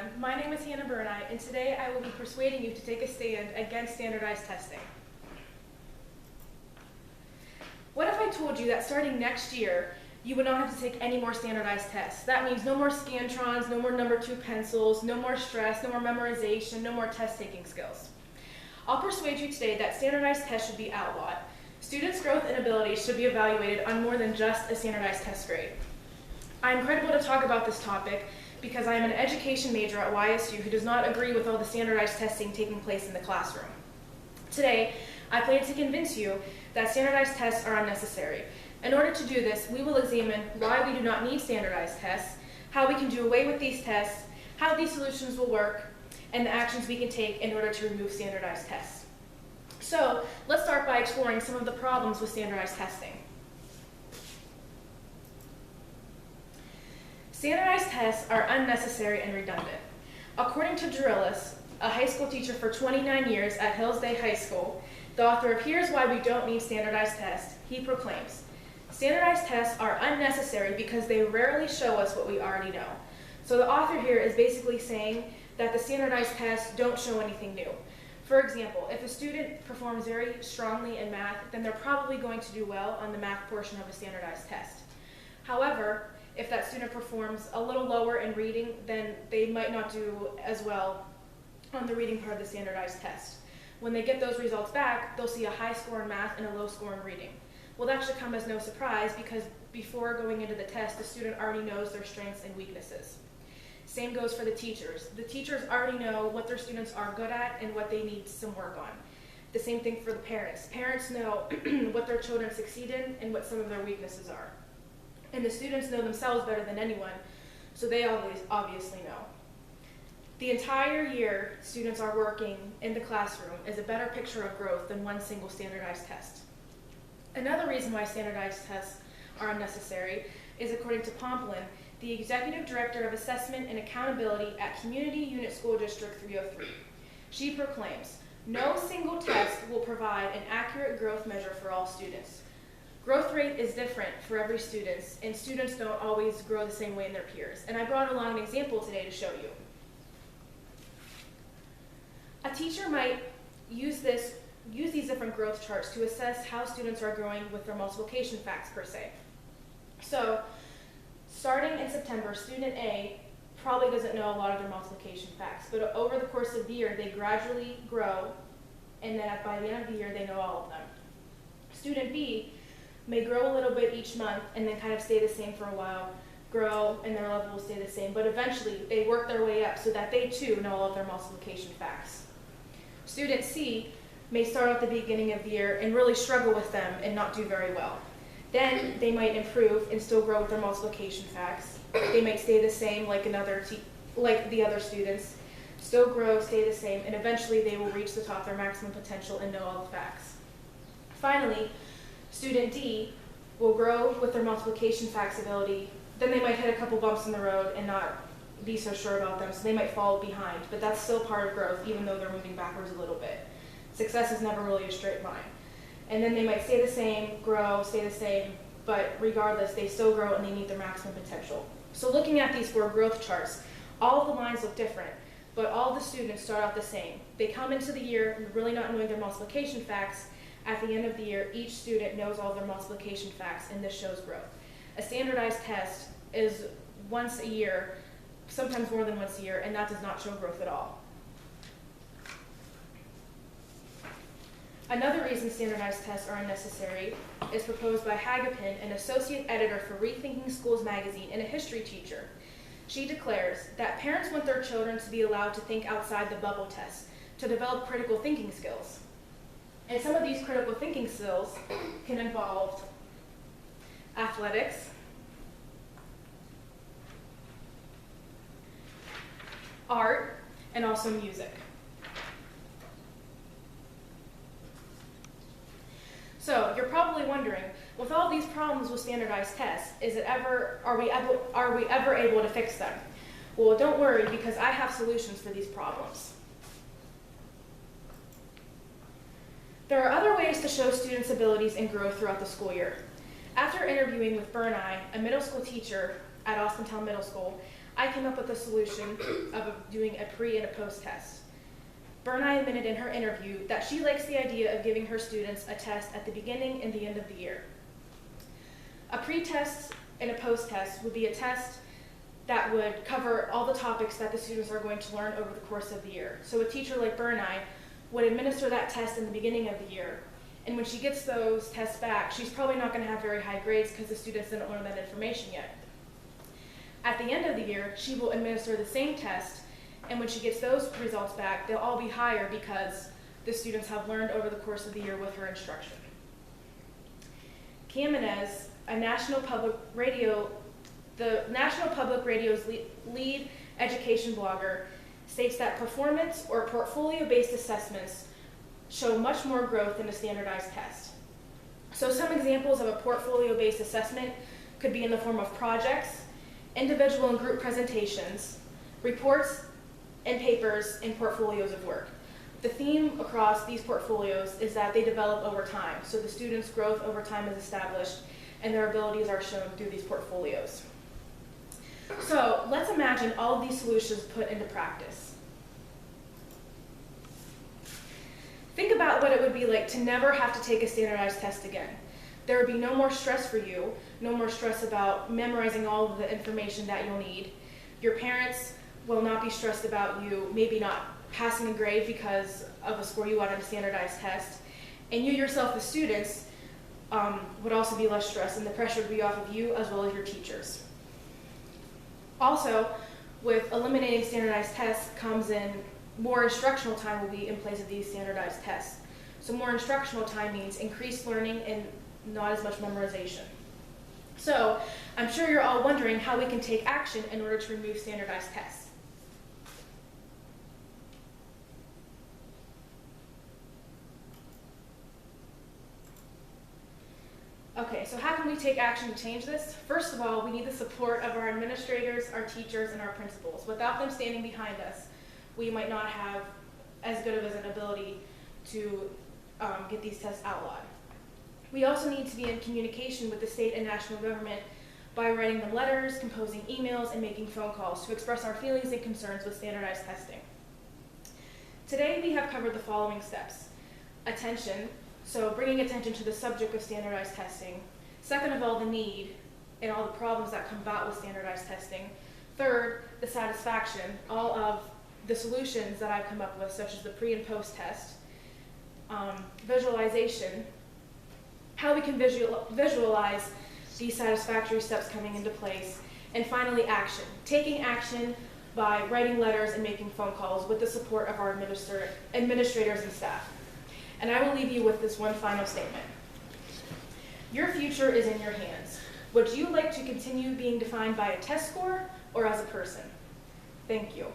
everyone. My name is Berni, and today I will be persuading you to take a stand against standardized testing. What if I told you that starting next year, you would not have to take any more standardized tests? That means no more Scantrons, no more number 2 pencils, no more stress, no more memorization, no more test-taking skills. I'll persuade you today that standardized tests should be outlawed. Students' growth and abilities should be evaluated on more than just a standardized test grade. I'm credible to talk about this topic because I am an education major at YSU who does not agree with all the standardized testing taking place in the classroom. Today, I plan to convince you that standardized tests are unnecessary. In order to do this, we will examine why we do not need standardized tests, how we can do away with these tests, how these solutions will work, and the actions we can take in order to remove standardized tests. So, let's start by exploring some of the problems with standardized testing. Standardized tests are unnecessary and redundant. According to Drillis, a high school teacher for 29 years at Hillsday High School, the author of Here's Why We Don't Need Standardized Tests, he proclaims, standardized tests are unnecessary because they rarely show us what we already know. So the author here is basically saying that the standardized tests don't show anything new. For example, if a student performs very strongly in math, then they're probably going to do well on the math portion of a standardized test. However, if that student performs a little lower in reading, then they might not do as well on the reading part of the standardized test. When they get those results back, they'll see a high score in math and a low score in reading. Well, that should come as no surprise because before going into the test, the student already knows their strengths and weaknesses. Same goes for the teachers. The teachers already know what their students are good at and what they need some work on. The same thing for the parents. Parents know what their children succeed in and what some of their weaknesses are. And the students know themselves better than anyone, so they obviously know. The entire year students are working in the classroom is a better picture of growth than one single standardized test. Another reason why standardized tests are unnecessary is according to Pomplin, the Executive Director of Assessment and Accountability at Community Unit School District 303. She proclaims, no single test will provide an accurate growth measure for all students. Growth rate is different for every student, and students don't always grow the same way in their peers. And I brought along an example today to show you. A teacher might use these different growth charts to assess how students are growing with their multiplication facts per se. So, starting in September, student A probably doesn't know a lot of their multiplication facts, but over the course of the year, they gradually grow, and then by the end of the year, they know all of them. Student B may grow a little bit each month and then kind of stay the same for a while, grow, and their level will stay the same, but eventually they work their way up so that they too know all of their multiplication facts. Student C may start at the beginning of the year and really struggle with them and not do very well. Then they might improve and still grow with their multiplication facts. They might stay the same like the other students, still grow, stay the same, and eventually they will reach the top of their maximum potential and know all the facts. Finally, student D will grow with their multiplication facts ability, then they might hit a couple bumps in the road and not be so sure about them, so they might fall behind, but that's still part of growth even though they're moving backwards a little bit. Success is never really a straight line. And then they might stay the same, grow, stay the same, but regardless, they still grow and they meet their maximum potential. So looking at these 4 growth charts, all of the lines look different, but all the students start out the same. They come into the year really not knowing their multiplication facts. At the end of the year, each student knows all their multiplication facts, and this shows growth. A standardized test is once a year, sometimes more than once a year, and that does not show growth at all. Another reason standardized tests are unnecessary is proposed by Hagapin, an associate editor for Rethinking Schools magazine and a history teacher. She declares that parents want their children to be allowed to think outside the bubble test, to develop critical thinking skills. And some of these critical thinking skills can involve athletics, art, and also music. So you're probably wondering, with all these problems with standardized tests, are we ever able to fix them? Well, don't worry, because I have solutions for these problems. There are other ways to show students' abilities and growth throughout the school year. After interviewing with Berni, a middle school teacher at Austintown Middle School, I came up with a solution of doing a pre and a post test. Berni admitted in her interview that she likes the idea of giving her students a test at the beginning and the end of the year. A pre-test and a post-test would be a test that would cover all the topics that the students are going to learn over the course of the year. So a teacher like Berni would administer that test in the beginning of the year. And when she gets those tests back, she's probably not going to have very high grades because the students didn't learn that information yet. At the end of the year, she will administer the same test, and when she gets those results back, they'll all be higher because the students have learned over the course of the year with her instruction. CMST, the National Public Radio's lead education blogger, states that performance or portfolio-based assessments show much more growth than a standardized test. So some examples of a portfolio-based assessment could be in the form of projects, individual and group presentations, reports and papers, and portfolios of work. The theme across these portfolios is that they develop over time, so the students' growth over time is established and their abilities are shown through these portfolios. So let's imagine all of these solutions put into practice. Think about what it would be like to never have to take a standardized test again. There would be no more stress for you, no more stress about memorizing all of the information that you'll need. Your parents will not be stressed about you maybe not passing a grade because of a score you got on a standardized test. And you yourself as students would also be less stressed, and the pressure would be off of you as well as your teachers. Also, with eliminating standardized tests comes in more instructional time will be in place of these standardized tests. So more instructional time means increased learning and not as much memorization. So I'm sure you're all wondering how we can take action in order to remove standardized tests. Okay, so how can we take action to change this? First of all, we need the support of our administrators, our teachers, and our principals. Without them standing behind us, we might not have as good of an ability to get these tests outlawed. We also need to be in communication with the state and national government by writing them letters, composing emails, and making phone calls to express our feelings and concerns with standardized testing. Today we have covered the following steps. Attention, so bringing attention to the subject of standardized testing. Second of all, the need and all the problems that come about with standardized testing. Third, the satisfaction, all of the solutions that I've come up with, such as the pre and post test. Visualization, how we can visualize these satisfactory steps coming into place. And finally, action. Taking action by writing letters and making phone calls with the support of our administrators and staff. And I will leave you with this one final statement. Your future is in your hands. Would you like to continue being defined by a test score or as a person? Thank you.